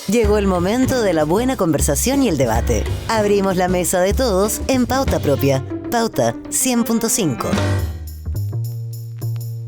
Llegó el momento de la buena conversación y el debate. Abrimos la mesa de todos en Pauta Propia. Pauta 100.5.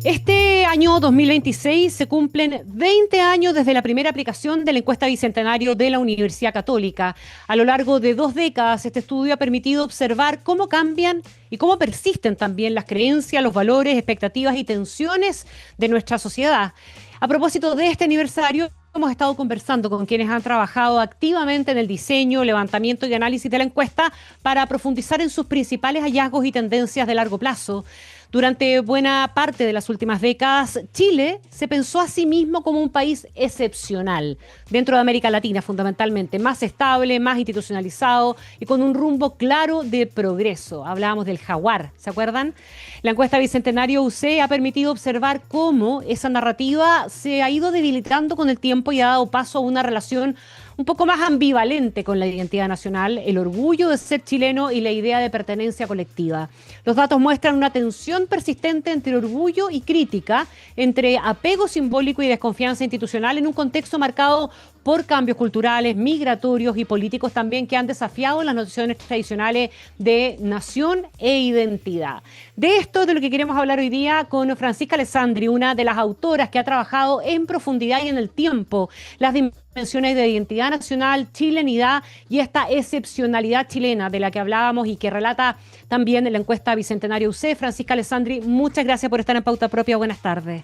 Este año 2026 se cumplen 20 años desde la primera aplicación de la encuesta Bicentenario de la Universidad Católica. A lo largo de 2 décadas, este estudio ha permitido observar cómo cambian y cómo persisten también las creencias, los valores, expectativas y tensiones de nuestra sociedad. A propósito de este aniversario, hemos estado conversando con quienes han trabajado activamente en el diseño, levantamiento y análisis de la encuesta para profundizar en sus principales hallazgos y tendencias de largo plazo. Durante buena parte de las últimas décadas, Chile se pensó a sí mismo como un país excepcional, dentro de América Latina fundamentalmente, más estable, más institucionalizado y con un rumbo claro de progreso. Hablábamos del jaguar, ¿se acuerdan? La encuesta Bicentenario UC ha permitido observar cómo esa narrativa se ha ido debilitando con el tiempo y ha dado paso a una relación un poco más ambivalente con la identidad nacional, el orgullo de ser chileno y la idea de pertenencia colectiva. Los datos muestran una tensión persistente entre orgullo y crítica, entre apego simbólico y desconfianza institucional en un contexto marcado por cambios culturales, migratorios y políticos también que han desafiado las nociones tradicionales de nación e identidad. De esto es de lo que queremos hablar hoy día con Francisca Alessandri, una de las autoras que ha trabajado en profundidad y en el tiempo las dimensiones de identidad nacional, chilenidad y esta excepcionalidad chilena de la que hablábamos y que relata también en la encuesta Bicentenario UC. Francisca Alessandri, muchas gracias por estar en Pauta Propia. Buenas tardes.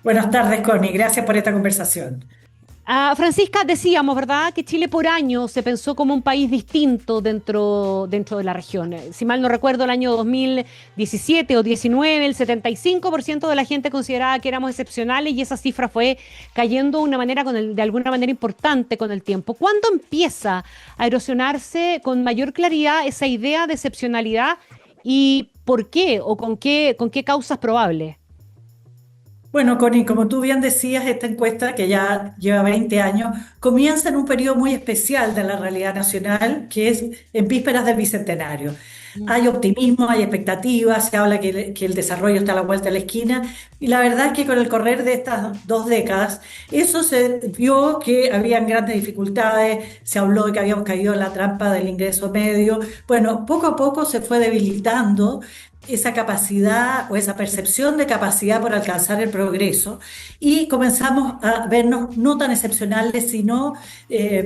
Buenas tardes, Connie. Gracias por esta conversación. Francisca, decíamos, ¿verdad?, que Chile por años se pensó como un país distinto dentro de la región. Si mal no recuerdo, el año 2017 o 19, el 75% de la gente consideraba que éramos excepcionales y esa cifra fue cayendo de alguna manera importante con el tiempo. ¿Cuándo empieza a erosionarse con mayor claridad esa idea de excepcionalidad y por qué o con qué causas probables? Bueno, Connie, como tú bien decías, esta encuesta, que ya lleva 20 años, comienza en un periodo muy especial de la realidad nacional, que es en vísperas del Bicentenario. Hay optimismo, hay expectativas, se habla que el desarrollo está a la vuelta de la esquina, y la verdad es que con el correr de estas 2 décadas, eso se vio que habían grandes dificultades, se habló de que habíamos caído en la trampa del ingreso medio. Bueno, poco a poco se fue debilitando esa capacidad o esa percepción de capacidad por alcanzar el progreso y comenzamos a vernos no tan excepcionales, sino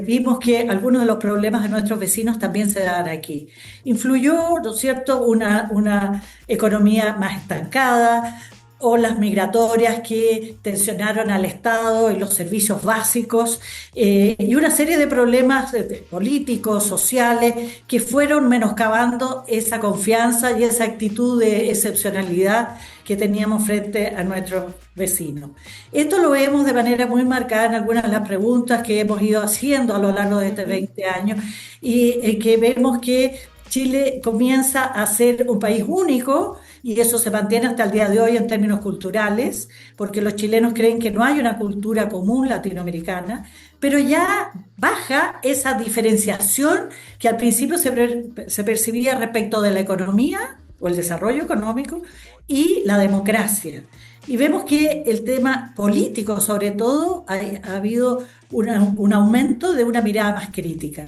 vimos que algunos de los problemas de nuestros vecinos también se daban aquí. Influyó, ¿no es cierto?, una economía más estancada, olas migratorias que tensionaron al Estado y los servicios básicos, y una serie de problemas políticos, sociales, que fueron menoscabando esa confianza y esa actitud de excepcionalidad que teníamos frente a nuestros vecinos. Esto lo vemos de manera muy marcada en algunas de las preguntas que hemos ido haciendo a lo largo de estos 20 años y que vemos que Chile comienza a ser un país único y eso se mantiene hasta el día de hoy en términos culturales, porque los chilenos creen que no hay una cultura común latinoamericana, pero ya baja esa diferenciación que al principio se percibía respecto de la economía o el desarrollo económico y la democracia. Y vemos que el tema político, sobre todo, ha habido un aumento de una mirada más crítica.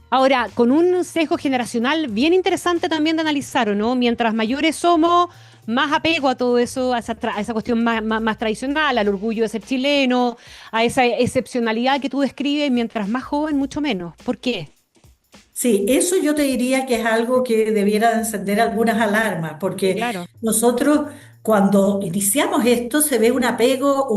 Ahora, con un sesgo generacional bien interesante también de analizar, ¿no? Mientras mayores somos, más apego a todo eso, a esa cuestión más tradicional, al orgullo de ser chileno, a esa excepcionalidad que tú describes, mientras más joven, mucho menos. ¿Por qué? Sí, eso yo te diría que es algo que debiera encender algunas alarmas, porque Claro. nosotros cuando iniciamos esto se ve un apego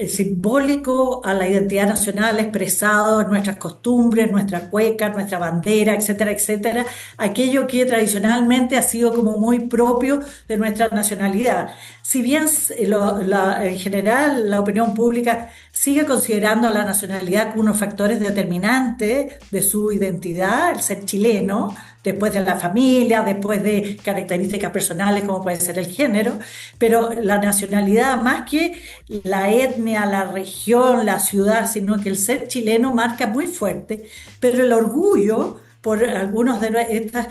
simbólico a la identidad nacional expresado en nuestras costumbres, nuestra cueca, nuestra bandera, etcétera, etcétera, aquello que tradicionalmente ha sido como muy propio de nuestra nacionalidad. Si bien en general la opinión pública sigue considerando a la nacionalidad como unos factores determinantes de su identidad, el ser chileno, después de la familia, después de características personales como puede ser el género, pero la nacionalidad más que la etnia, la región, la ciudad, sino que el ser chileno marca muy fuerte, pero el orgullo por algunas de estas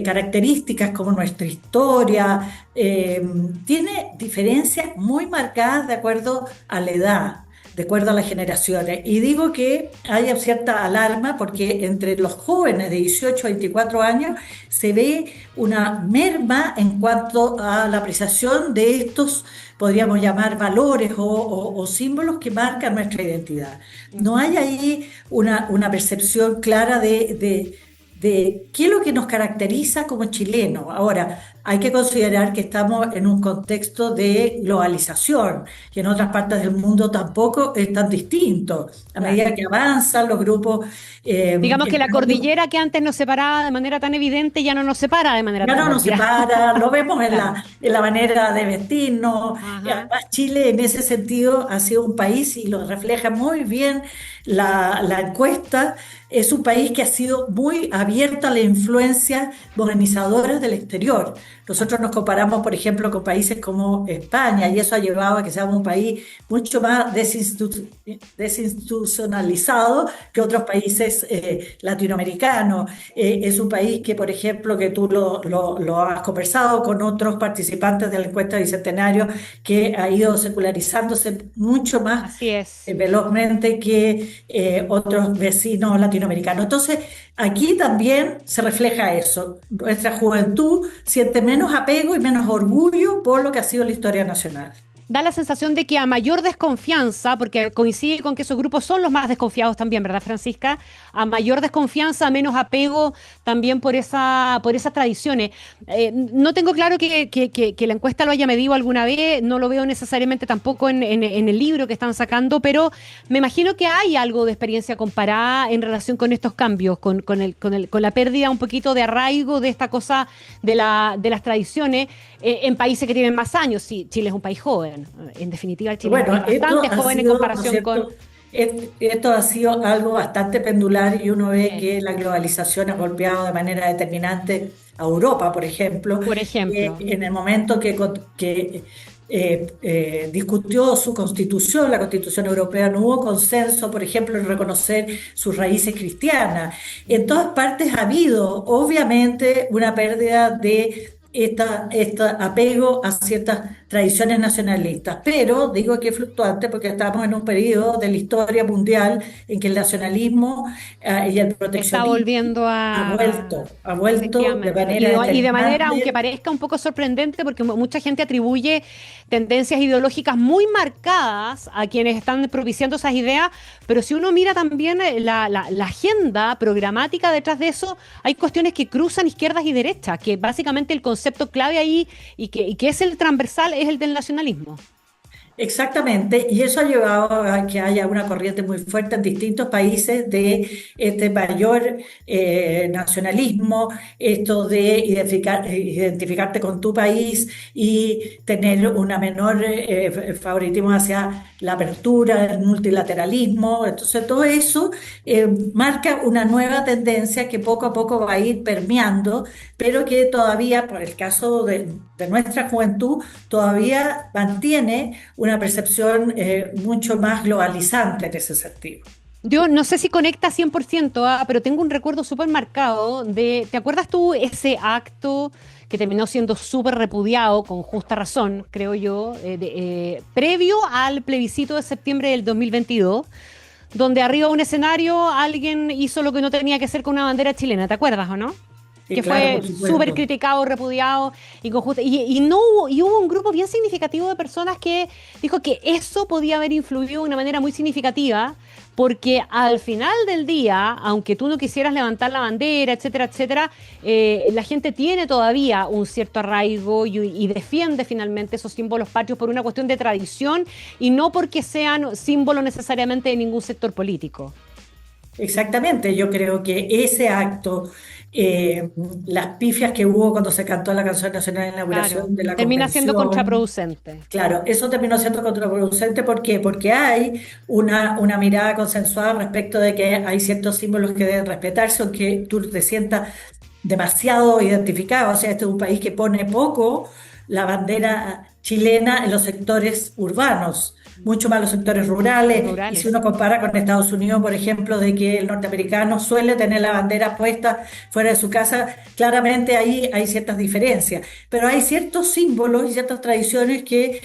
características como nuestra historia, tiene diferencias muy marcadas de acuerdo a la edad. de acuerdo a las generaciones. Y digo que hay cierta alarma porque entre los jóvenes de 18 a 24 años se ve una merma en cuanto a la apreciación de estos, podríamos llamar valores o símbolos que marcan nuestra identidad. No hay ahí una percepción clara de qué es lo que nos caracteriza como chilenos. Ahora, hay que considerar que estamos en un contexto de globalización y en otras partes del mundo tampoco es tan distinto. A Claro. medida que avanzan los grupos, Digamos que la entramos. cordillera que antes nos separaba de manera tan evidente ya no nos separa de manera Ya tan no nos obvia. separa, lo vemos en Claro. la manera de vestirnos. Y Ajá. además Chile en ese sentido ha sido un país, y lo refleja muy bien la encuesta, es un país que ha sido muy abierto a la influencia modernizadora del exterior. Nosotros nos comparamos, por ejemplo, con países como España, y eso ha llevado a que seamos un país mucho más desinstitucionalizado que otros países latinoamericanos. Es un país que, por ejemplo, que tú lo has conversado con otros participantes de la encuesta Bicentenario, que ha ido secularizándose mucho más Así es. velozmente que otros vecinos latinoamericanos. Entonces, aquí también se refleja eso. Nuestra juventud siente menos apego y menos orgullo por lo que ha sido la historia nacional. Da la sensación de que a mayor desconfianza, porque coincide con que esos grupos son los más desconfiados también, ¿verdad, Francisca? A mayor desconfianza, menos apego también por esas tradiciones. No tengo claro que la encuesta lo haya medido alguna vez, no lo veo necesariamente tampoco en el libro que están sacando, pero me imagino que hay algo de experiencia comparada en relación con estos cambios, con la pérdida un poquito de arraigo de esta cosa de las tradiciones en países que tienen más años. Sí, Chile es un país joven. En definitiva, Chile es un Bueno, país bastante joven en ¿no es comparación con... cierto? Esto ha sido algo bastante pendular y uno ve eh, que la globalización ha golpeado de manera determinante a Europa, por ejemplo, por ejemplo, en el momento que discutió su constitución, la constitución europea, no hubo consenso, por ejemplo, en reconocer sus raíces cristianas. En todas partes ha habido, obviamente, una pérdida de este apego a ciertas tradiciones nacionalistas, pero digo que es fluctuante porque estamos en un periodo de la historia mundial en que el nacionalismo y el está proteccionismo volviendo a... ha vuelto de Efectivamente. manera Y de manera, aunque determinante. parezca un poco sorprendente, porque mucha gente atribuye tendencias ideológicas muy marcadas a quienes están propiciando esas ideas, pero si uno mira también la agenda programática detrás de eso, hay cuestiones que cruzan izquierdas y derechas, que básicamente el concepto clave ahí y que es el transversal es el del nacionalismo. Exactamente, y eso ha llevado a que haya una corriente muy fuerte en distintos países de este mayor nacionalismo, esto de identificarte con tu país y tener una menor favoritismo hacia la apertura, el multilateralismo. Entonces, todo eso marca una nueva tendencia que poco a poco va a ir permeando, pero que todavía, por el caso de nuestra juventud, todavía mantiene una percepción mucho más globalizante en ese sentido. Yo no sé si conecta 100%, pero tengo un recuerdo súper marcado ¿te acuerdas tú ese acto que terminó siendo súper repudiado, con justa razón, creo yo, previo al plebiscito de septiembre del 2022, donde arriba de un escenario alguien hizo lo que no tenía que hacer con una bandera chilena? ¿Te acuerdas o no? Y Que claro, fue por súper supuesto. criticado, repudiado y con y no hubo, y hubo un grupo bien significativo de personas que dijo que eso podía haber influido de una manera muy significativa, porque al final del día, aunque tú no quisieras levantar la bandera, etcétera, etcétera, la gente tiene todavía un cierto arraigo y defiende finalmente esos símbolos patrios por una cuestión de tradición y no porque sean símbolos necesariamente de ningún sector político. Exactamente, yo creo que ese acto, las pifias que hubo cuando se cantó la canción nacional de Claro, inauguración de la termina siendo convención. contraproducente. Claro, eso terminó siendo contraproducente. ¿Por qué? Porque hay una mirada consensuada respecto de que hay ciertos símbolos que deben respetarse, aunque tú te sientas demasiado identificado. O sea, este es un país que pone poco la bandera chilena en los sectores urbanos, mucho más los sectores rurales. Y si Rurales. uno compara con Estados Unidos, por ejemplo, de que el norteamericano suele tener la bandera puesta fuera de su casa, claramente ahí hay ciertas diferencias. Pero hay ciertos símbolos y ciertas tradiciones que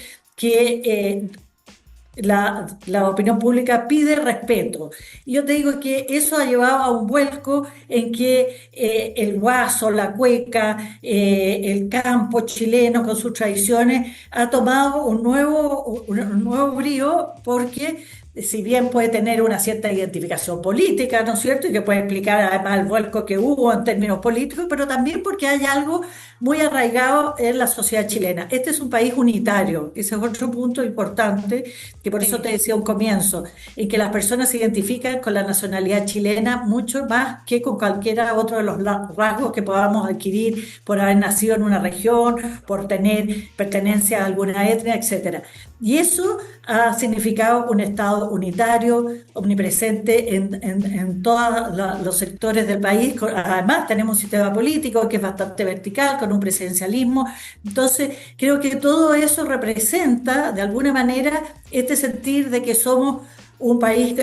la opinión pública pide respeto. Y yo te digo que eso ha llevado a un vuelco en que el guaso, la cueca, el campo chileno con sus tradiciones ha tomado un nuevo brío porque si bien puede tener una cierta identificación política, ¿no es cierto? Y que puede explicar además el vuelco que hubo en términos políticos, pero también porque hay algo muy arraigado en la sociedad chilena. Este es un país unitario, ese es otro punto importante, que por eso Sí. te decía un comienzo, en que las personas se identifican con la nacionalidad chilena mucho más que con cualquiera otro de los rasgos que podamos adquirir por haber nacido en una región, por tener pertenencia a alguna etnia, etcétera. Y eso ha significado un Estado unitario, omnipresente en todos los sectores del país. Además, tenemos un sistema político que es bastante vertical, con un presidencialismo. Entonces, creo que todo eso representa, de alguna manera, este sentir de que somos un país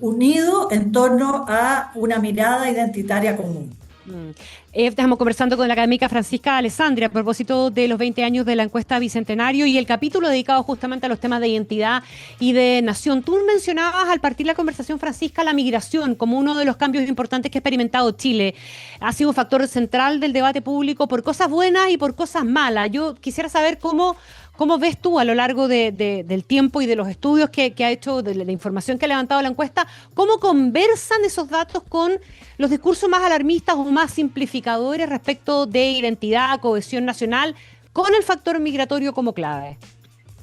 unido en torno a una mirada identitaria común. Mm. Estamos conversando con la académica Francisca Alessandri a propósito de los 20 años de la encuesta Bicentenario y el capítulo dedicado justamente a los temas de identidad y de nación. Tú mencionabas al partir la conversación, Francisca, la migración como uno de los cambios importantes que ha experimentado Chile. Ha sido un factor central del debate público por cosas buenas y por cosas malas. Yo quisiera saber cómo ves tú a lo largo del tiempo y de los estudios que ha hecho, de la información que ha levantado la encuesta, cómo conversan esos datos con los discursos más alarmistas o más simplificadores respecto de identidad, cohesión nacional, con el factor migratorio como clave.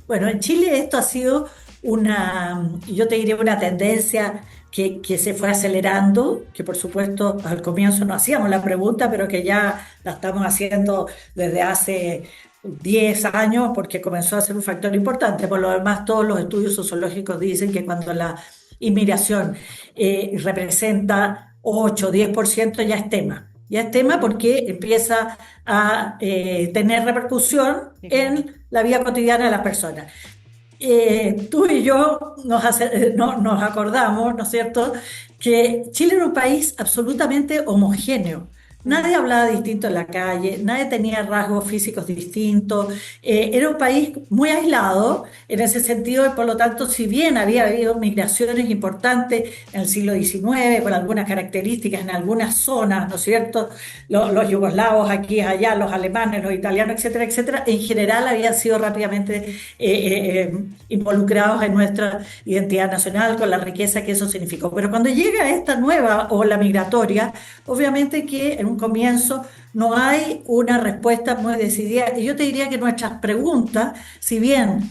Bueno, en Chile esto ha sido yo te diría una tendencia que se fue acelerando, que por supuesto al comienzo no hacíamos la pregunta, pero que ya la estamos haciendo desde hace 10 años porque comenzó a ser un factor importante. Por lo demás, todos los estudios sociológicos dicen que cuando la inmigración representa 8 o 10% ya es tema. Ya es tema porque empieza a tener repercusión Sí, claro. en la vida cotidiana de las personas. Tú y yo nos acordamos, ¿no es cierto?, que Chile era un país absolutamente homogéneo. Mm. Nadie hablaba distinto en la calle, nadie tenía rasgos físicos distintos. Era un país muy aislado en ese sentido y por lo tanto, si bien había habido migraciones importantes en el siglo XIX, con algunas características en algunas zonas, ¿no es cierto? Los yugoslavos aquí, allá, los alemanes, los italianos, etcétera, etcétera, en general habían sido rápidamente involucrados en nuestra identidad nacional con la riqueza que eso significó. Pero cuando llega esta nueva ola migratoria, obviamente que en un comienzo no hay una respuesta muy decidida. Y yo te diría que nuestras preguntas, si bien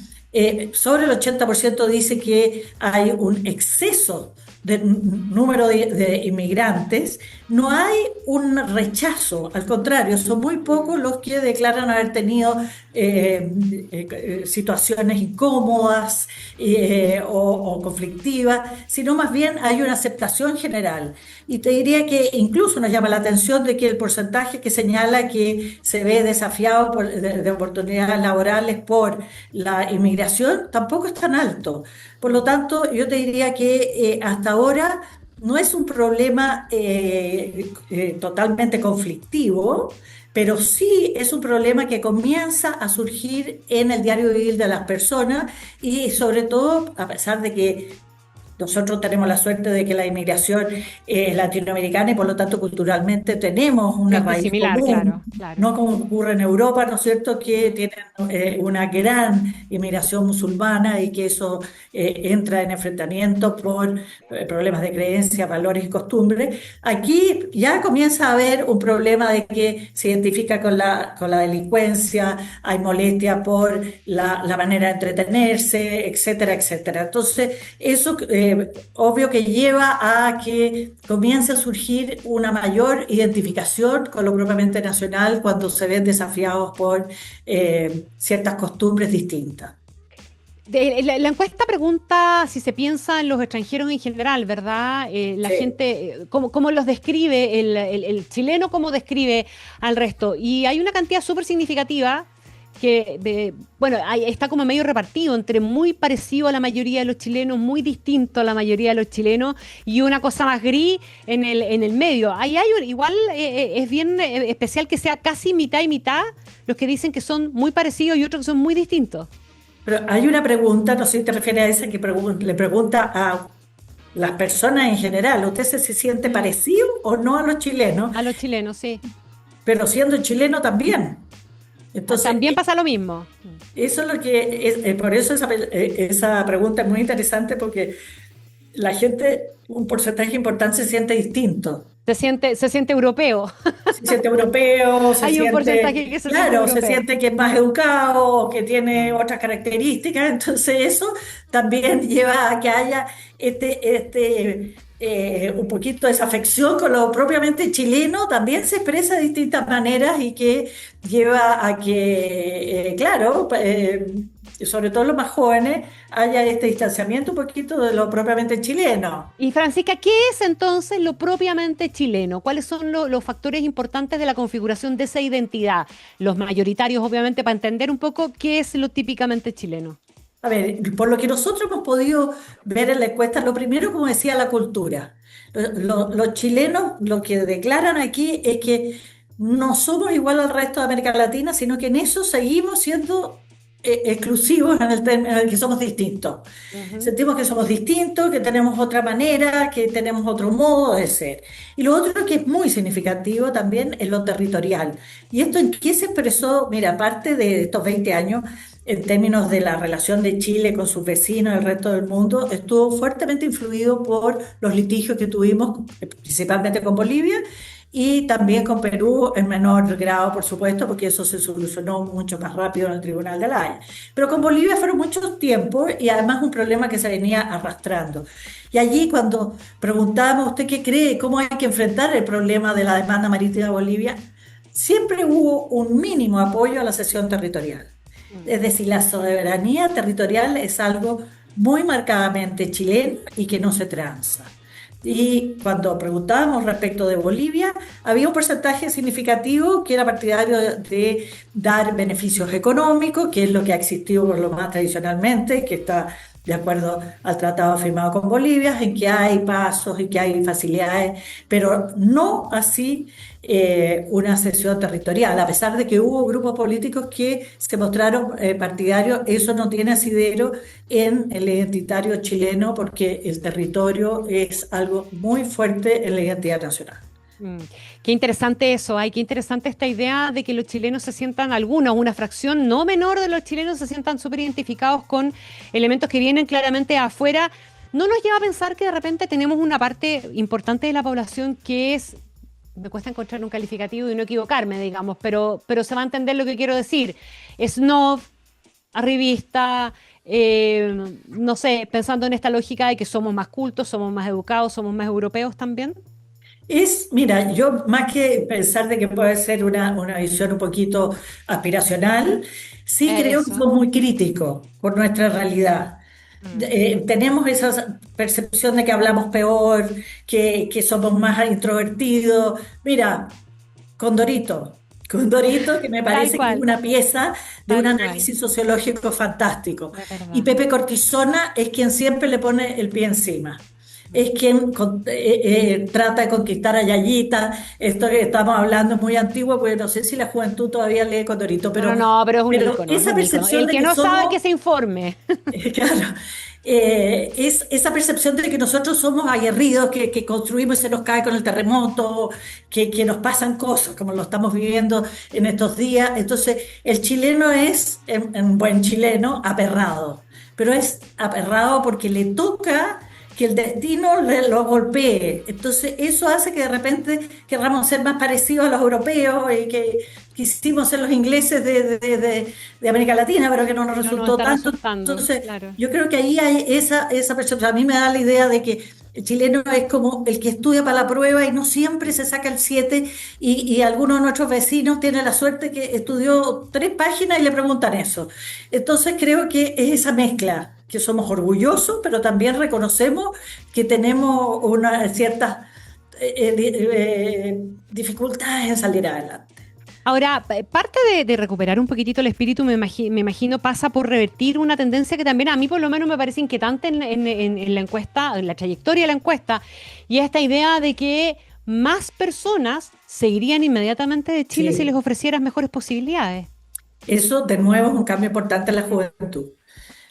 sobre el 80% dice que hay un exceso de número de inmigrantes, no hay un rechazo, al contrario, son muy pocos los que declaran haber tenido situaciones incómodas o conflictivas, sino más bien hay una aceptación general. Y te diría que incluso nos llama la atención de que el porcentaje que señala que se ve desafiado de oportunidades laborales por la inmigración tampoco es tan alto. Por lo tanto, yo te diría que hasta ahora no es un problema totalmente conflictivo, pero sí es un problema que comienza a surgir en el diario vivir de las personas y sobre todo, a pesar de que nosotros tenemos la suerte de que la inmigración es latinoamericana y por lo tanto culturalmente tenemos una Es muy raíz similar, común, claro, claro. no como ocurre en Europa, ¿no es cierto?, que tienen una gran inmigración musulmana y que eso entra en enfrentamiento por problemas de creencias, valores y costumbres. Aquí ya comienza a haber un problema de que se identifica con la delincuencia, hay molestia por la manera de entretenerse, etcétera, etcétera. Entonces, eso obvio que lleva a que comience a surgir una mayor identificación con lo propiamente nacional cuando se ven desafiados por ciertas costumbres distintas. La encuesta pregunta si se piensa en los extranjeros en general, ¿verdad? La Sí. gente, cómo los describe, el chileno cómo describe al resto. Y hay una cantidad súper significativa bueno, está como medio repartido entre muy parecido a la mayoría de los chilenos, muy distinto a la mayoría de los chilenos y una cosa más gris en el medio. Igual es bien especial que sea casi mitad y mitad los que dicen que son muy parecidos y otros que son muy distintos. Pero hay una pregunta, no sé si te refieres a esa, que le pregunta a las personas en general, ¿usted se siente Mm. parecido o no a los chilenos? A los chilenos, sí. Pero siendo chileno también. Entonces, También pasa lo mismo. eso es lo que es, por eso esa pregunta es muy interesante porque la gente, un porcentaje importante se siente distinto. Se siente europeo. Se siente europeo, se Hay un porcentaje siente, que se siente claro, se europeo. siente que es más educado, que tiene otras características. Entonces eso también lleva a que haya un poquito de desafección con lo propiamente chileno, también se expresa de distintas maneras y que lleva a que, claro, sobre todo los más jóvenes, haya este distanciamiento un poquito de lo propiamente chileno. Y Francisca, ¿qué es entonces lo propiamente chileno? ¿Cuáles son los factores importantes de la configuración de esa identidad? Los mayoritarios, obviamente, para entender un poco qué es lo típicamente chileno. A ver, por lo que nosotros hemos podido ver en la encuesta, lo primero, como decía, la cultura. Los chilenos lo que declaran aquí es que no somos igual al resto de América Latina, sino que en eso seguimos siendo exclusivos en el término de que somos distintos. Ujú. Sentimos que somos distintos, que tenemos otra manera, que tenemos otro modo de ser. Y lo otro que es muy significativo también es lo territorial. ¿Y esto en qué se expresó? Mira, aparte de estos 20 años, en términos de la relación de Chile con sus vecinos y el resto del mundo, estuvo fuertemente influido por los litigios que tuvimos, principalmente con Bolivia y también con Perú en menor grado, por supuesto, porque eso se solucionó mucho más rápido en el Tribunal de la Haya. Pero con Bolivia fueron muchos tiempos y además un problema que se venía arrastrando. Y allí cuando preguntábamos, ¿usted qué cree? ¿Cómo hay que enfrentar el problema de la demanda marítima de Bolivia? Siempre hubo un mínimo apoyo a la cesión territorial. Mm. Es decir, la soberanía territorial es algo muy marcadamente chileno y que no se transa. Y cuando preguntábamos respecto de Bolivia, había un porcentaje significativo que era partidario de dar beneficios económicos, que es lo que ha existido por lo más tradicionalmente, que está de acuerdo al tratado firmado con Bolivia, en que hay pasos y que hay facilidades, pero no así una cesión territorial, a pesar de que hubo grupos políticos que se mostraron partidarios, eso no tiene asidero en el identitario chileno porque el territorio es algo muy fuerte en la identidad nacional. Mm. Qué interesante eso, qué interesante esta idea de que los chilenos se sientan, algunos, una fracción no menor de los chilenos se sientan súper identificados con elementos que vienen claramente afuera. No nos lleva a pensar que de repente tenemos una parte importante de la población que es, me cuesta encontrar un calificativo y no equivocarme, digamos, pero se va a entender lo que quiero decir. Snob, arribista, no sé, pensando en esta lógica de que somos más cultos, somos más educados, somos más europeos también. Mira, yo más que pensar de que puede ser una visión un poquito aspiracional, sí creo que Eso. somos muy críticos con nuestra realidad. Mm. Tenemos esa percepción de que hablamos peor, que somos más introvertidos. Mira, Condorito, Condorito, que me Tal parece que es cual, una pieza de un tal cual. análisis sociológico fantástico. De Y verdad. Pepe Cortisona es quien siempre le pone el pie encima. Es quien trata de conquistar a Yayita. Esto que estamos hablando es muy antiguo, porque no sé si la juventud todavía lee Condorito, No, no, no, pero es esa un ícono. percepción El de que que no sabe somos que se informe. claro, es esa percepción de que nosotros somos aguerridos, que construimos y se nos cae con el terremoto, que nos pasan cosas como lo estamos viviendo en estos días. Entonces, el chileno es, en buen chileno, aperrado, pero es aperrado porque le toca que el destino lo golpee. Entonces, eso hace que de repente queramos ser más parecidos a los europeos y que quisimos ser los ingleses de América Latina, pero que no nos Pero no resultó está tanto. resultando, Entonces, claro. yo creo que ahí hay esa percepción. A mí me da la idea de que el chileno es como el que estudia para la prueba y no siempre se saca el 7 y algunos de nuestros vecinos tienen la suerte que estudió 3 páginas y le preguntan eso. Entonces creo que es esa mezcla, que somos orgullosos, pero también reconocemos que tenemos ciertas dificultades en salir adelante. Ahora, parte de recuperar un poquitito el espíritu, me imagino, pasa por revertir una tendencia que también a mí por lo menos me parece inquietante en la encuesta, en la trayectoria de la encuesta, y esta idea de que más personas se irían inmediatamente de Chile si les Sí. ofrecieras mejores posibilidades. Eso, de nuevo, es un cambio importante en la juventud.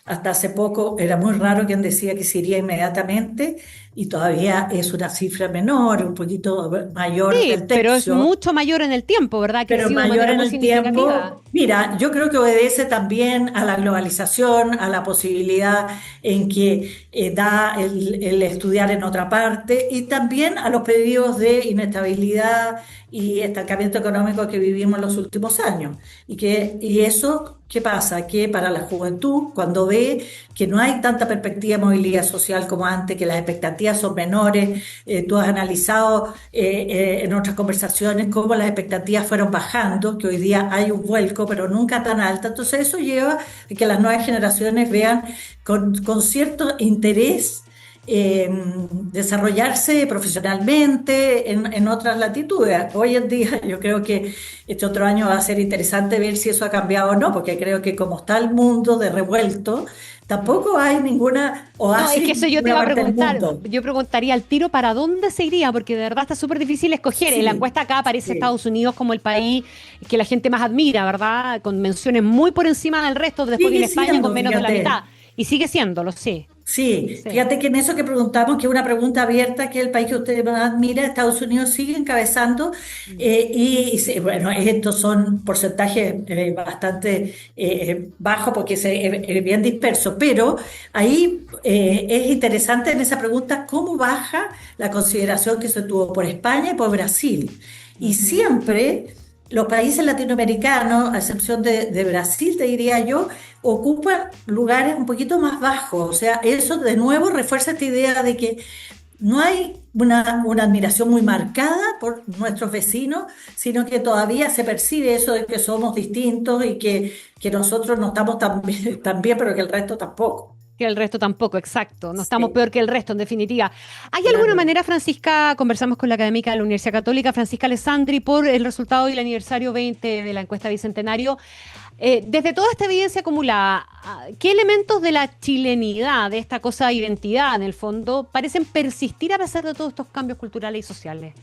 hasta hace poco era muy raro quien decía que se iría inmediatamente y todavía es una cifra menor, un poquito mayor Sí, del pero es tercio, mucho mayor en el tiempo, ¿verdad? Ha pero crecido de mayor manera en muy el significativa. tiempo. Mira, yo creo que obedece también a la globalización, a la posibilidad en que da el estudiar en otra parte y también a los periodos de inestabilidad y estancamiento económico que vivimos en los últimos años. Y eso, ¿qué pasa? Que para la juventud, cuando ve que no hay tanta perspectiva de movilidad social como antes, que las expectativas son menores, tú has analizado en otras conversaciones cómo las expectativas fueron bajando, que hoy día hay un vuelco, pero nunca tan alta. Entonces eso lleva a que las nuevas generaciones vean con cierto interés desarrollarse profesionalmente en otras latitudes. Hoy en día yo creo que este otro año va a ser interesante ver si eso ha cambiado o no, porque creo que como está el mundo de revuelto, tampoco hay ninguna No, es oasis que en eso yo te ninguna iba a parte del preguntar. mundo. Yo preguntaría al tiro para dónde se iría, porque de verdad está súper difícil escoger. En la Sí, encuesta acá aparece sí. Estados Unidos como el país que la gente más admira, ¿verdad? Con menciones muy por encima del resto. Después Sigue viene España con siendo, menos de la mitad. fíjate. Y sigue siéndolo, sí. Sí, Sí. fíjate que en eso que preguntamos, que es una pregunta abierta, que el país que usted más admira, Estados Unidos, sigue encabezando bueno, estos son porcentajes bastante bajos porque es bien disperso, pero ahí es interesante en esa pregunta cómo baja la consideración que se tuvo por España y por Brasil. Y Ujú. siempre los países latinoamericanos, a excepción de Brasil, te diría yo, ocupan lugares un poquito más bajos. O sea, eso de nuevo refuerza esta idea de que no hay una admiración muy marcada por nuestros vecinos, sino que todavía se percibe eso de que somos distintos y que nosotros no estamos tan bien, pero que el resto tampoco. Que el resto tampoco, exacto. No estamos Sí, peor que el resto, en definitiva. ¿Hay alguna claro. manera, Francisca, conversamos con la académica de la Universidad Católica, Francisca Alessandri, por el resultado del aniversario 20 de la encuesta Bicentenario? Desde toda esta evidencia acumulada, ¿qué elementos de la chilenidad, de esta cosa de identidad, en el fondo, parecen persistir a pesar de todos estos cambios culturales y sociales?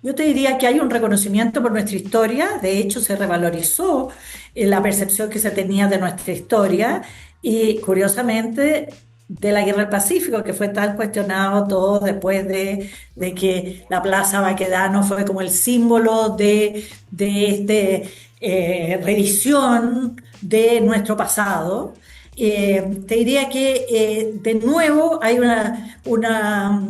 Yo te diría que hay un reconocimiento por nuestra historia, de hecho se revalorizó la percepción que se tenía de nuestra historia y curiosamente de la Guerra del Pacífico, que fue tan cuestionado todo después de que la Plaza Baquedano fue como el símbolo de este, revisión de nuestro pasado. Te diría que de nuevo hay una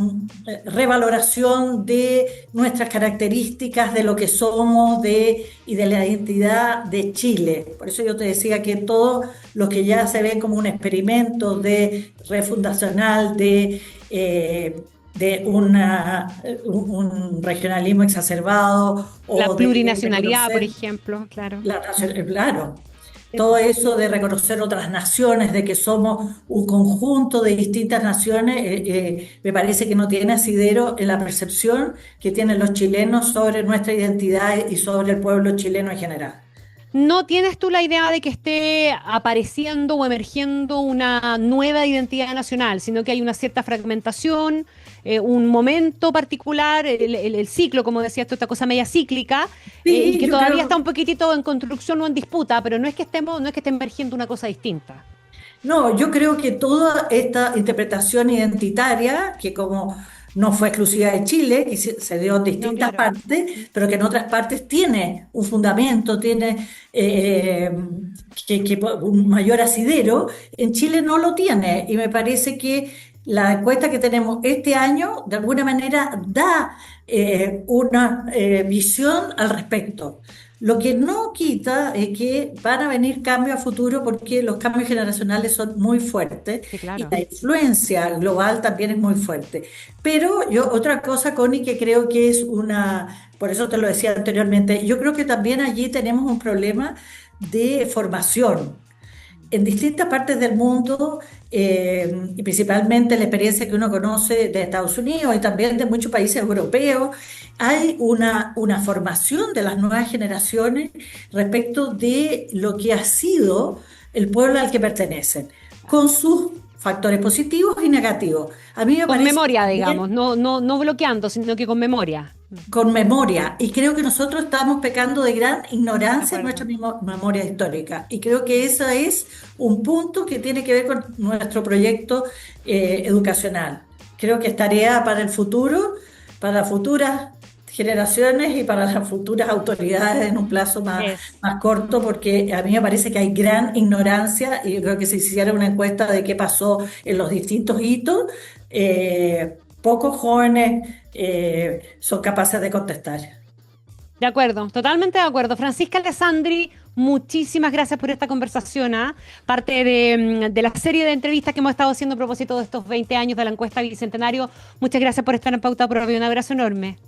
revaloración de nuestras características, de lo que somos y de la identidad de Chile. Por eso yo te decía que todo lo que ya se ve como un experimento de refundacional, de un regionalismo exacerbado La o de plurinacionalidad, por reconocer ejemplo, claro. claro, todo eso de reconocer otras naciones, de que somos un conjunto de distintas naciones, me parece que no tiene asidero en la percepción que tienen los chilenos sobre nuestra identidad y sobre el pueblo chileno en general. ¿No tienes tú la idea de que esté apareciendo o emergiendo una nueva identidad nacional, sino que hay una cierta fragmentación, un momento particular, el ciclo, como decías tú, esta cosa media cíclica, y Sí, que yo todavía está creo, un poquitito en construcción o en disputa, pero no es que esté emergiendo una cosa distinta? no, yo creo que toda esta interpretación identitaria, que como no fue exclusiva de Chile, que se dio en No, distintas claro. partes, pero que en otras partes tiene un fundamento, tiene un mayor asidero, en Chile no lo tiene. Y me parece que la encuesta que tenemos este año, de alguna manera, da una visión al respecto. Lo que no quita es que van a venir cambios a futuro porque los cambios generacionales son muy fuertes Sí, y claro. la influencia global también es muy fuerte. Pero yo, otra cosa, Connie, que creo que es por eso te lo decía anteriormente, yo creo que también allí tenemos un problema de formación en distintas partes del mundo, y principalmente la experiencia que uno conoce de Estados Unidos y también de muchos países europeos, hay una formación de las nuevas generaciones respecto de lo que ha sido el pueblo al que pertenecen, con sus factores positivos y negativos. A mí me Con parece memoria, digamos, también no bloqueando, sino que con memoria. con memoria. Y creo que nosotros estamos pecando de gran De ignorancia en acuerdo. nuestra memoria histórica. Y creo que ese es un punto que tiene que ver con nuestro proyecto educacional. Creo que es tarea para el futuro, para las futuras generaciones y para las futuras autoridades en un plazo Es. más corto, porque a mí me parece que hay gran ignorancia y yo creo que si se hiciera una encuesta de qué pasó en los distintos hitos, pocos jóvenes son capaces de contestar. De acuerdo, totalmente de acuerdo. Francisca Alessandri, muchísimas gracias por esta conversación, ¿ah? Parte de la serie de entrevistas que hemos estado haciendo a propósito de estos 20 años de la encuesta Bicentenario. Muchas gracias por estar en Pauta Propia. Un abrazo enorme.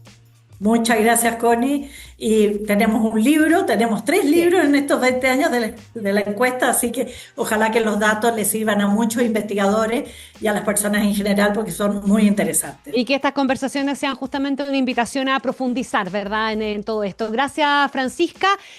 Muchas gracias, Connie. Y tenemos un libro, tenemos 3 libros Sí. en estos 20 años de la encuesta, así que ojalá que los datos les sirvan a muchos investigadores y a las personas en general porque son muy interesantes. Y que estas conversaciones sean justamente una invitación a profundizar, ¿verdad?, en todo esto. Gracias, Francisca.